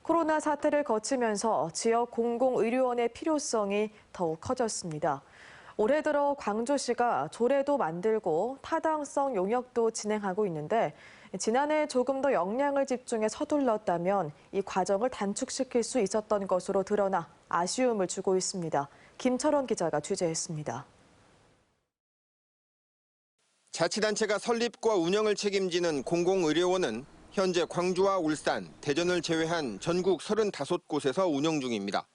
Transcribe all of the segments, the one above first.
코로나 사태를 거치면서 지역 공공의료원의 필요성이 더욱 커졌습니다. 올해 들어 광주시가 조례도 만들고 타당성 용역도 진행하고 있는데 지난해 조금 더 역량을 집중해 서둘렀다면 이 과정을 단축시킬 수 있었던 것으로 드러나 아쉬움을 주고 있습니다. 김철원 기자가 취재했습니다. 자치단체가 설립과 운영을 책임지는 공공의료원은 현재 광주와 울산, 대전을 제외한 전국 35곳에서 운영 중입니다.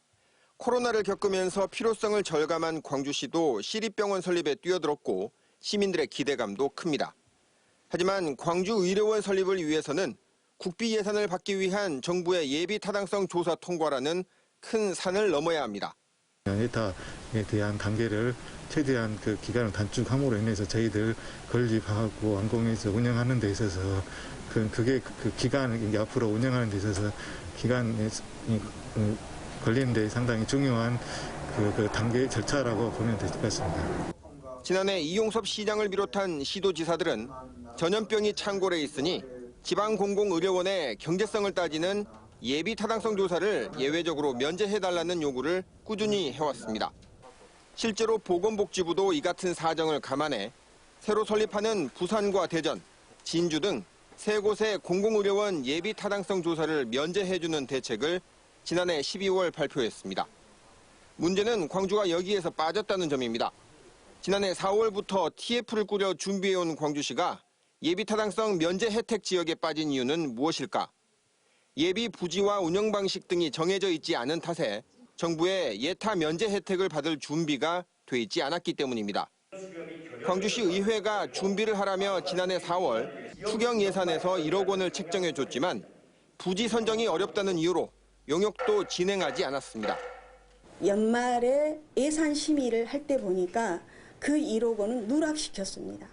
코로나를 겪으면서 필요성을 절감한 광주시도 시립병원 설립에 뛰어들었고 시민들의 기대감도 큽니다. 하지만 광주의료원 설립을 위해서는 국비 예산을 받기 위한 정부의 예비 타당성 조사 통과라는 큰 산을 넘어야 합니다. 예타에 대한 단계를 최대한 그 기간을 단축함으로 인해서 저희들 건립하고 완공해서 운영하는 데 있어서 그게 그 기간을 앞으로 운영하는 데 있어서 기간에 걸리는 데 상당히 중요한 그 단계의 절차라고 보면 될 것 같습니다. 지난해 이용섭 시장을 비롯한 시도지사들은 전염병이 창궐해 있으니 지방공공의료원의 경제성을 따지는 예비 타당성 조사를 예외적으로 면제해달라는 요구를 꾸준히 해왔습니다. 실제로 보건복지부도 이 같은 사정을 감안해 새로 설립하는 부산과 대전, 진주 등 3곳의 공공의료원 예비 타당성 조사를 면제해주는 대책을 지난해 12월 발표했습니다. 문제는 광주가 여기에서 빠졌다는 점입니다. 지난해 4월부터 TF를 꾸려 준비해온 광주시가 예비 타당성 면제 혜택 지역에 빠진 이유는 무엇일까? 예비 부지와 운영 방식 등이 정해져 있지 않은 탓에 정부의 예타 면제 혜택을 받을 준비가 돼 있지 않았기 때문입니다. 광주시 의회가 준비를 하라며 지난해 4월 추경 예산에서 1억 원을 책정해줬지만 부지 선정이 어렵다는 이유로 용역도 진행하지 않았습니다. 연말에 예산 심의를 할 때 보니까 그 1억 원은 누락시켰습니다.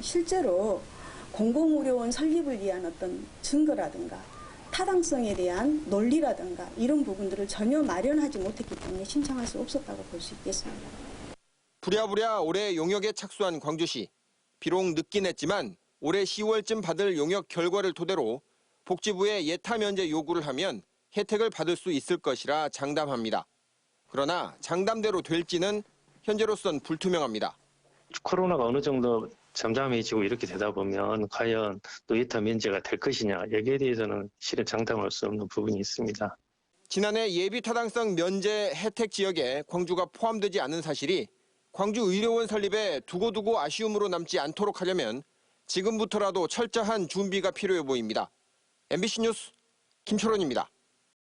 실제로 공공의료원 설립을 위한 어떤 증거라든가 타당성에 대한 논리라든가 이런 부분들을 전혀 마련하지 못했기 때문에 신청할 수 없었다고 볼 수 있겠습니다. 부랴부랴 올해 용역에 착수한 광주시. 비록 늦긴 했지만 올해 10월쯤 받을 용역 결과를 토대로 복지부에 예타 면제 요구를 하면 혜택을 받을 수 있을 것이라 장담합니다. 그러나 장담대로 될지는 현재로선 불투명합니다. 코로나가 어느 정도 잠잠해지고 이렇게 되다 보면 과연 또 예타 면제가 될 것이냐 여기에 대해서는 실은 장담할 수 없는 부분이 있습니다. 지난해 예비 타당성 면제 혜택 지역에 광주가 포함되지 않은 사실이 광주의료원 설립에 두고두고 아쉬움으로 남지 않도록 하려면 지금부터라도 철저한 준비가 필요해 보입니다. MBC 뉴스 김철원입니다.